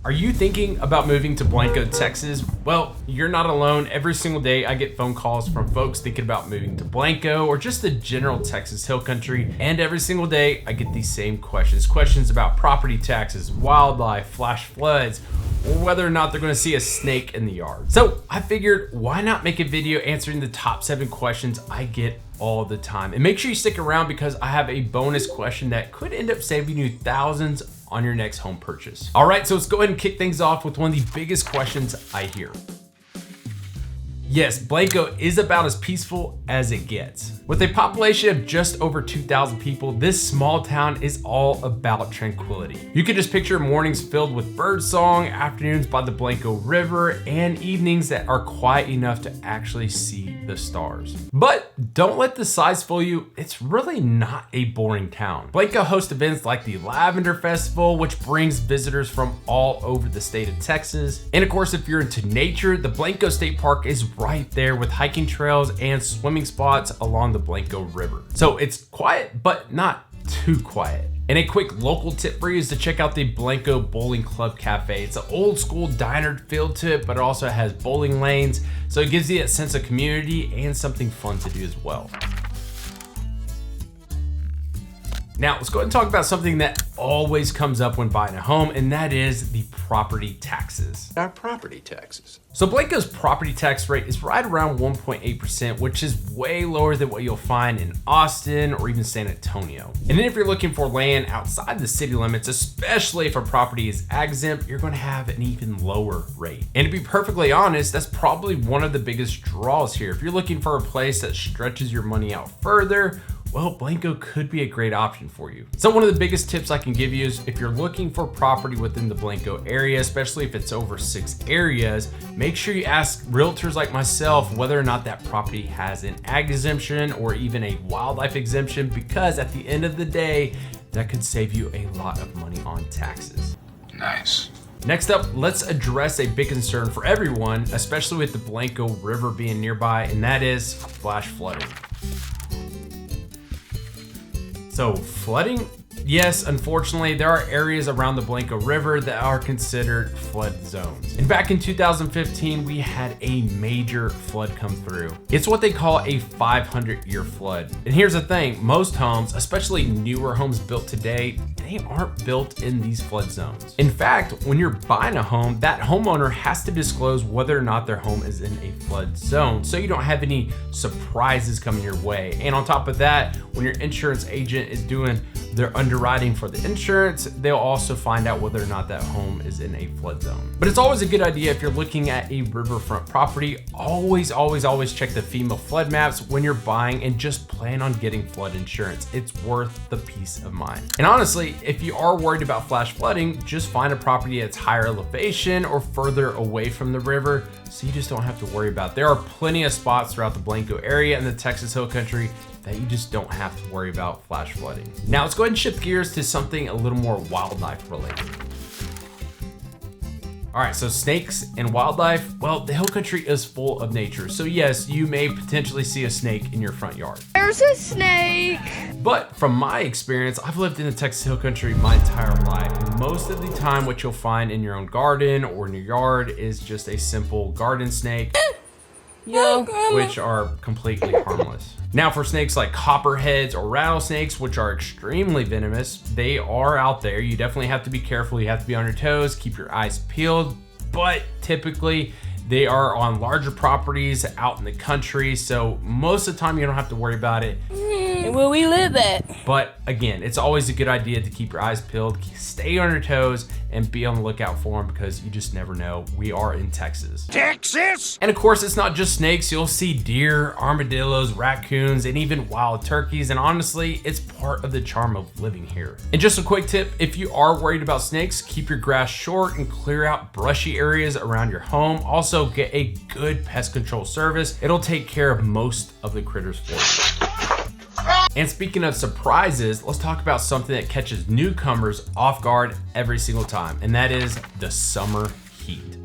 Are you thinking about moving to Blanco, Texas? Well, you're not alone. Every single day I get phone calls from folks thinking about moving to Blanco or just the general Texas hill country. And every single day I get these same questions. Questions about property taxes, wildlife, flash floods, or whether or not they're gonna see a snake in the yard. So I figured, why not make a video answering the top 7 questions I get all the time. And make sure you stick around because I have a bonus question that could end up saving you thousands on your next home purchase. All right, so let's go ahead and kick things off with one of the biggest questions I hear. Yes, Blanco is about as peaceful as it gets. With a population of just over 2,000 people, this small town is all about tranquility. You can just picture mornings filled with birdsong, afternoons by the Blanco River, and evenings that are quiet enough to actually see the stars. But don't let the size fool you, it's really not a boring town. Blanco hosts events like the Lavender Festival, which brings visitors from all over the state of Texas. And of course, if you're into nature, the Blanco State Park is right there with hiking trails and swimming spots along the Blanco River. So it's quiet, but not too quiet. And a quick local tip for you is to check out the Blanco Bowling Club Cafe. It's an old school diner feel to it, but it also has bowling lanes. So it gives you a sense of community and something fun to do as well. Now, let's go ahead and talk about something that always comes up when buying a home, and that is the property taxes. Our property taxes. So Blanco's property tax rate is right around 1.8%, which is way lower than what you'll find in Austin or even San Antonio. And then if you're looking for land outside the city limits, especially if a property is ag exempt, you're gonna have an even lower rate. And to be perfectly honest, that's probably one of the biggest draws here. If you're looking for a place that stretches your money out further, well, Blanco could be a great option for you. So one of the biggest tips I can give you is if you're looking for property within the Blanco area, especially if it's over 6 areas, make sure you ask realtors like myself whether or not that property has an ag exemption or even a wildlife exemption, because at the end of the day, that could save you a lot of money on taxes. Nice. Next up, let's address a big concern for everyone, especially with the Blanco River being nearby, and that is flash flooding. So flooding, yes, unfortunately, there are areas around the Blanco River that are considered flood zones. And back in 2015, we had a major flood come through. It's what they call a 500-year flood. And here's the thing, most homes, especially newer homes built today, they aren't built in these flood zones. In fact, when you're buying a home, that homeowner has to disclose whether or not their home is in a flood zone, so you don't have any surprises coming your way. And on top of that, when your insurance agent is doing their underwriting for the insurance, they'll also find out whether or not that home is in a flood zone. But it's always a good idea if you're looking at a riverfront property, always check the FEMA flood maps when you're buying and just plan on getting flood insurance. It's worth the peace of mind. And honestly, if you are worried about flash flooding, just find a property that's higher elevation or further away from the river so you just don't have to worry about it. There are plenty of spots throughout the Blanco area and the Texas Hill Country that you just don't have to worry about flash flooding. Now let's go ahead and shift gears to something a little more wildlife related. All right, so snakes and wildlife, well, the hill country is full of nature. So yes, you may potentially see a snake in your front yard. There's a snake. But from my experience, I've lived in the Texas Hill Country my entire life. Most of the time, what you'll find in your own garden or in your yard is just a simple garden snake, which are completely harmless. Now for snakes like copperheads or rattlesnakes, which are extremely venomous, they are out there. You definitely have to be careful. You have to be on your toes, keep your eyes peeled, but typically they are on larger properties out in the country. So most of the time you don't have to worry about it. Where we live at. But again, it's always a good idea to keep your eyes peeled, stay on your toes, and be on the lookout for them because you just never know. We are in Texas. Texas! And of course, it's not just snakes. You'll see deer, armadillos, raccoons, and even wild turkeys. And honestly, it's part of the charm of living here. And just a quick tip, if you are worried about snakes, keep your grass short and clear out brushy areas around your home. Also, get a good pest control service. It'll take care of most of the critters for you. And speaking of surprises, let's talk about something that catches newcomers off guard every single time, and that is the summer heat.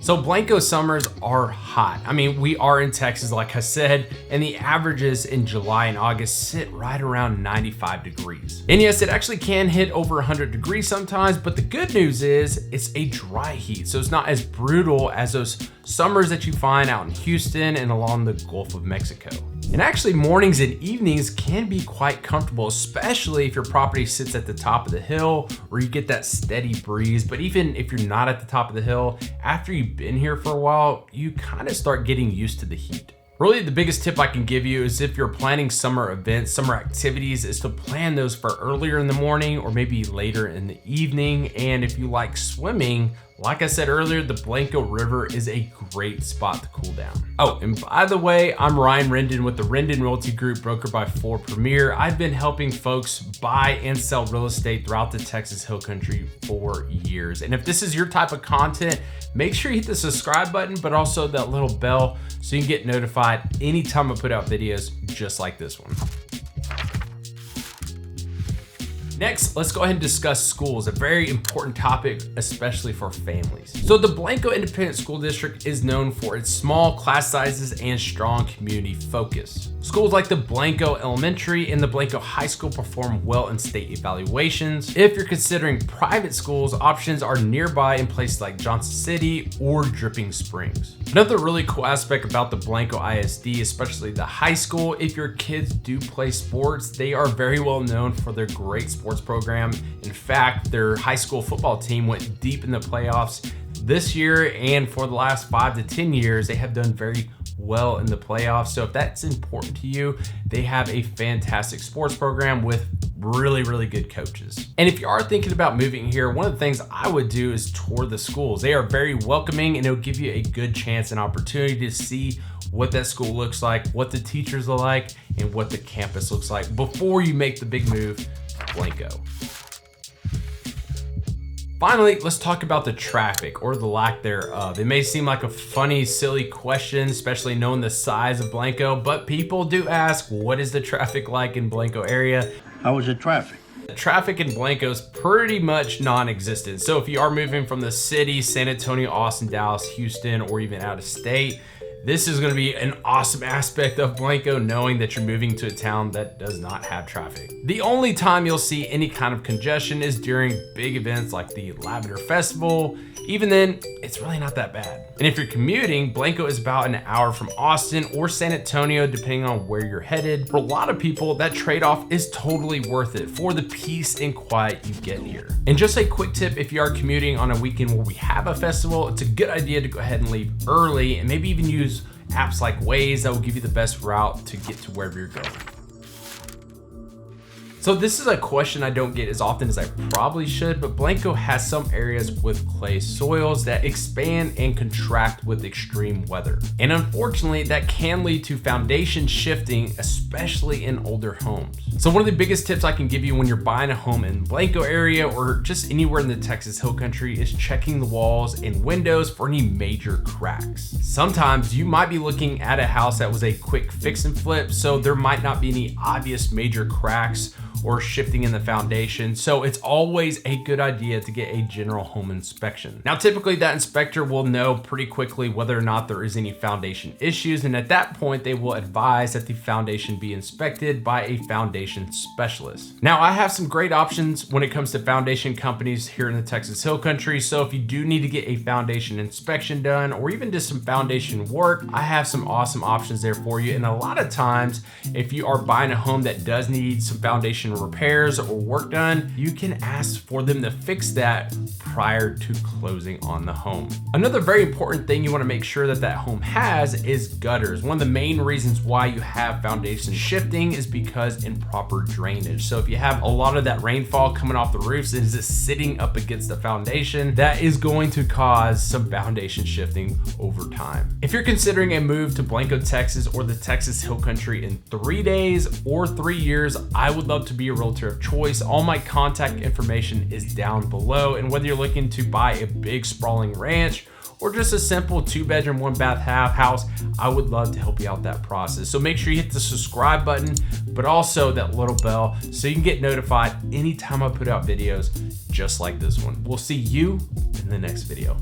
So Blanco summers are hot. I mean, we are in Texas, like I said, and the averages in July and August sit right around 95 degrees. And yes, it actually can hit over 100 degrees sometimes, but the good news is it's a dry heat. So it's not as brutal as those summers that you find out in Houston and along the Gulf of Mexico. And actually mornings and evenings can be quite comfortable, especially if your property sits at the top of the hill or you get that steady breeze. But even if you're not at the top of the hill, after you've been here for a while, you kind of start getting used to the heat. Really, the biggest tip I can give you is if you're planning summer events, summer activities, is to plan those for earlier in the morning or maybe later in the evening. And if you like swimming, like I said earlier, the Blanco River is a great spot to cool down. Oh, and by the way, I'm Ryan Rendon with the Rendon Realty Group, brokered by 4 Premier. I've been helping folks buy and sell real estate throughout the Texas Hill Country for years. And if this is your type of content, make sure you hit the subscribe button, but also that little bell so you can get notified anytime I put out videos just like this one. Next, let's go ahead and discuss schools, a very important topic, especially for families. So the Blanco Independent School District is known for its small class sizes and strong community focus. Schools like the Blanco Elementary and the Blanco High School perform well in state evaluations. If you're considering private schools, options are nearby in places like Johnson City or Dripping Springs. Another really cool aspect about the Blanco ISD, especially the high school, if your kids do play sports, they are very well known for their great sports program. In fact, their high school football team went deep in the playoffs this year, and for the last 5 to 10 years, they have done very well in the playoffs. So if that's important to you, they have a fantastic sports program with really, really good coaches. And if you are thinking about moving here, one of the things I would do is tour the schools. They are very welcoming and it'll give you a good chance and opportunity to see what that school looks like, what the teachers are like, and what the campus looks like before you make the big move to Blanco. Finally, let's talk about the traffic or the lack thereof. It may seem like a funny, silly question, especially knowing the size of Blanco, but people do ask, what is the traffic like in Blanco area? How is the traffic? The traffic in Blanco is pretty much non-existent. So if you are moving from the city, San Antonio, Austin, Dallas, Houston, or even out of state, this is going to be an awesome aspect of Blanco, knowing that you're moving to a town that does not have traffic. The only time you'll see any kind of congestion is during big events like the Lavender Festival. Even then, it's really not that bad. And if you're commuting, Blanco is about an hour from Austin or San Antonio, depending on where you're headed. For a lot of people, that trade-off is totally worth it for the peace and quiet you get here. And just a quick tip, if you are commuting on a weekend where we have a festival, it's a good idea to go ahead and leave early and maybe even use apps like Waze that will give you the best route to get to wherever you're going. So this is a question I don't get as often as I probably should, but Blanco has some areas with clay soils that expand and contract with extreme weather. And unfortunately, that can lead to foundation shifting, especially in older homes. So one of the biggest tips I can give you when you're buying a home in Blanco area or just anywhere in the Texas Hill Country is checking the walls and windows for any major cracks. Sometimes you might be looking at a house that was a quick fix and flip, so there might not be any obvious major cracks or shifting in the foundation. So it's always a good idea to get a general home inspection. Now, typically that inspector will know pretty quickly whether or not there is any foundation issues. And at that point, they will advise that the foundation be inspected by a foundation specialist. Now, I have some great options when it comes to foundation companies here in the Texas Hill Country. So if you do need to get a foundation inspection done or even just some foundation work, I have some awesome options there for you. And a lot of times, if you are buying a home that does need some foundation repairs or work done, you can ask for them to fix that prior to closing on the home. Another very important thing you want to make sure that that home has is gutters. One of the main reasons why you have foundation shifting is because improper drainage. So if you have a lot of that rainfall coming off the roofs and is just sitting up against the foundation, that is going to cause some foundation shifting over time. If you're considering a move to Blanco, Texas or the Texas Hill Country in 3 days or 3 years, I would love to be a realtor of choice. All my contact information is down below. And whether you're looking to buy a big sprawling ranch or just a simple 2-bedroom, 1-bath house, I would love to help you out that process. So make sure you hit the subscribe button, but also that little bell so you can get notified anytime I put out videos just like this one. We'll see you in the next video.